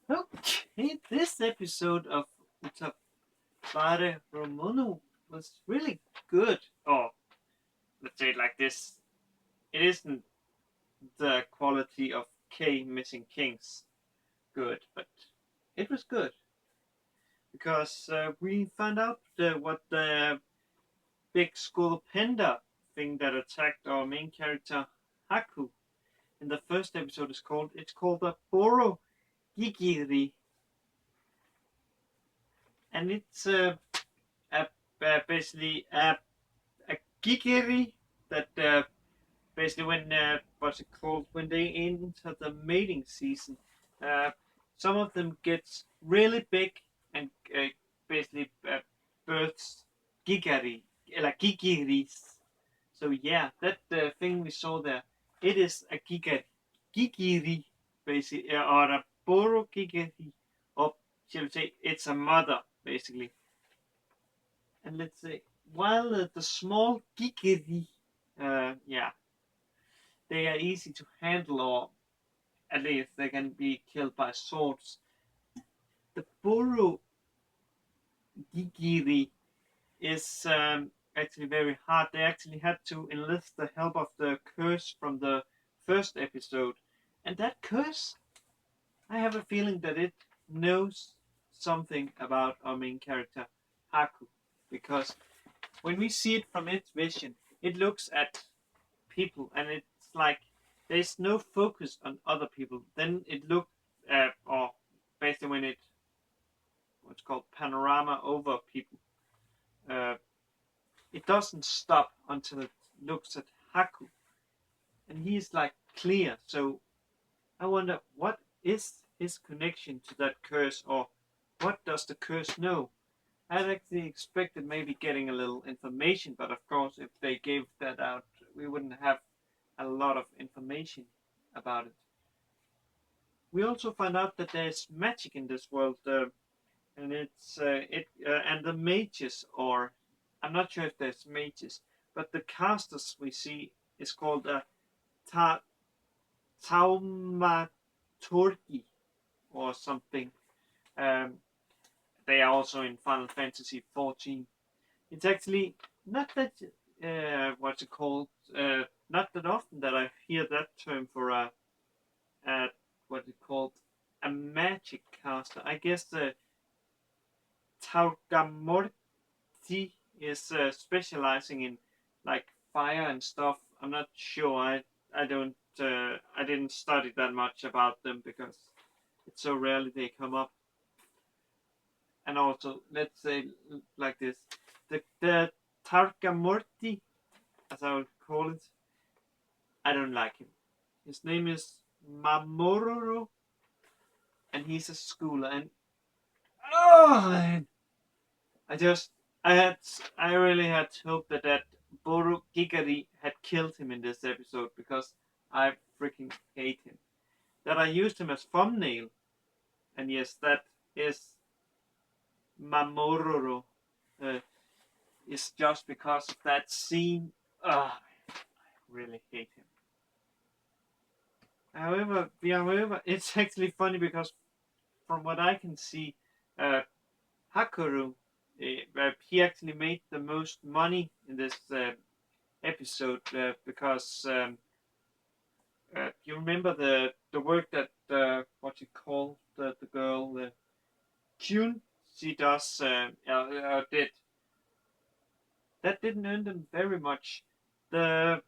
Okay, this episode of Utawarerumono was really good. Or let's say it like this: it isn't the quality of K Missing Kings good, but it was good because we found out what the big school panda thing that attacked our main character Haku in the first episode is called. It's called the Boro-Gigiri, and it's a, basically a gigiri that basically when what's it called when they enter the mating season, uh, some of them gets really big and basically births gigari like gigiris. So yeah, that thing we saw there, it is a gigiri basically, or a boro gigiri, or shall we say it's a mother basically. And let's say while the small gigiri, yeah, they are easy to handle, or at least they can be killed by swords. The Boro Gigiri is actually very hard. They actually had to enlist the help of the curse from the first episode. And that curse, I have a feeling that it knows something about our main character, Haku. Because when we see it from its vision, it looks at people and it's like there's no focus on other people. Then it looked, or basically when it what's called panorama over people, uh, it doesn't stop until it looks at Haku, and he's like clear. So I wonder what is his connection to that curse, or what does the curse know? I'd actually expected maybe getting a little information, but of course, if they gave that out, we wouldn't have a lot of information about it. We also find out that there's magic in this world, and and the mages, or I'm not sure if there's mages, but the casters we see is called ta- taumaturgi or something. Um, they are also in Final Fantasy 14. It's actually not that what's it called? Not that often that I hear that term for a what it called a magic caster. I guess the Taurgamorti is specializing in like fire and stuff. I'm not sure. I don't I didn't study that much about them because it's so rarely they come up. And also, let's say like this: the Tarkamurti, as I would call it, I don't like him. His name is Mamoru, and he's a schooler. And oh, man, I just I really had hoped that Boro-Gigiri had killed him in this episode because I freaking hate him. That I used him as thumbnail, and yes, that is Mamoru. Uh, is just because of that scene. I really hate him. However, it's actually funny because from what I can see, uh, Hakuru, he actually made the most money in this episode because you remember the work that what you call the girl June she does did that didn't earn them very much. The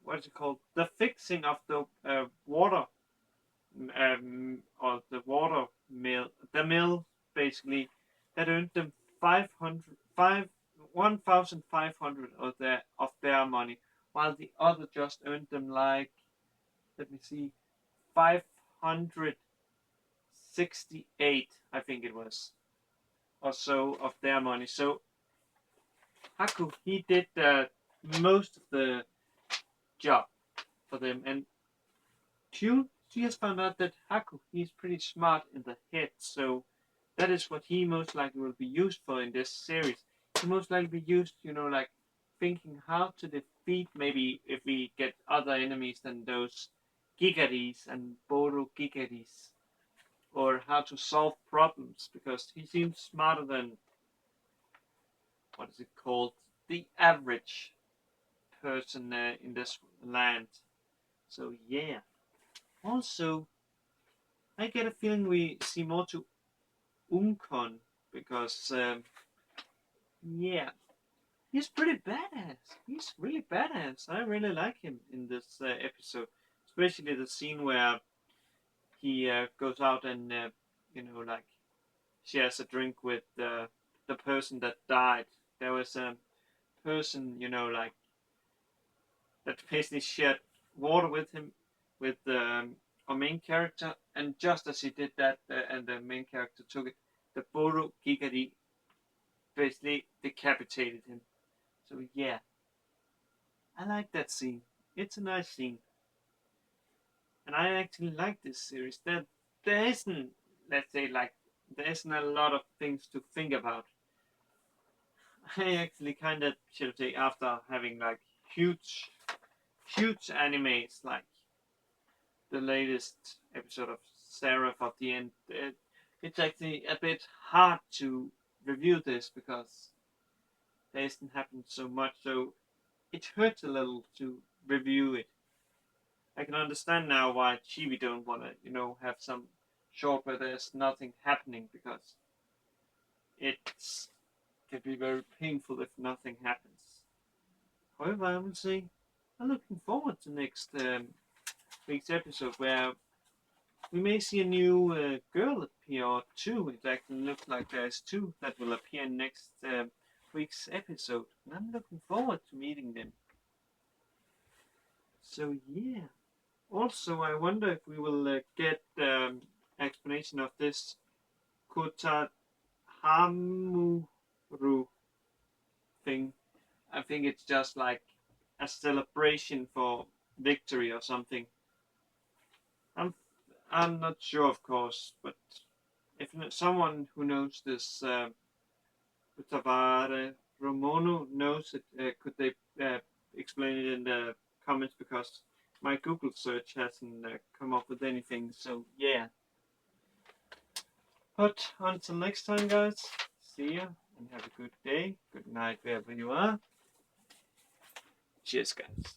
What's it called? The fixing of the water or the water mill, the mill basically, that earned them 1,500 of their money, while the other just earned them like, let me see, 568, I think it was, or so of their money. So Haku, he did most of the job for them, and she has found out that Haku, he's pretty smart in the head, so that is what he most likely will be used for in this series. He most likely be used, like thinking how to defeat, maybe if we get other enemies than those Gigaris and Boro Gigaris, or how to solve problems, because he seems smarter than, what is it called, the average person in this land. So yeah. Also, I get a feeling we see more to Unkon, because yeah, he's pretty badass. He's really badass. I really like him in this episode, especially the scene where he goes out and like shares a drink with the person that died. There was a person, like that basically shared water with him, with our main character, and just as he did that, and the main character took it, the Boro-Gigiri basically decapitated him. So yeah, I like that scene. It's a nice scene, and I actually like this series. There isn't, let's say, like, there isn't a lot of things to think about. I actually kind of should say, after having like huge, huge animes like the latest episode of Seraph of the End, it's actually a bit hard to review this because there hasn't happened so much. So it hurts a little to review it. I can understand now why Chibi don't want to, have some short where there's nothing happening, because it can be very painful if nothing happens. However, I would say I'm looking forward to next week's episode, where we may see a new girl appear, or two. It actually looks like there's two that will appear in next week's episode, and I'm looking forward to meeting them. So yeah. Also, I wonder if we will get explanation of this Kotahamuru thing. I think it's just like a celebration for victory or something. I'm I'm not sure, of course, but if someone who knows this Utawarerumono knows it, could they explain it in the comments, because my Google search hasn't come up with anything. So yeah. But until next time, guys, see ya and have a good day, good night wherever you are. Cheers, guys.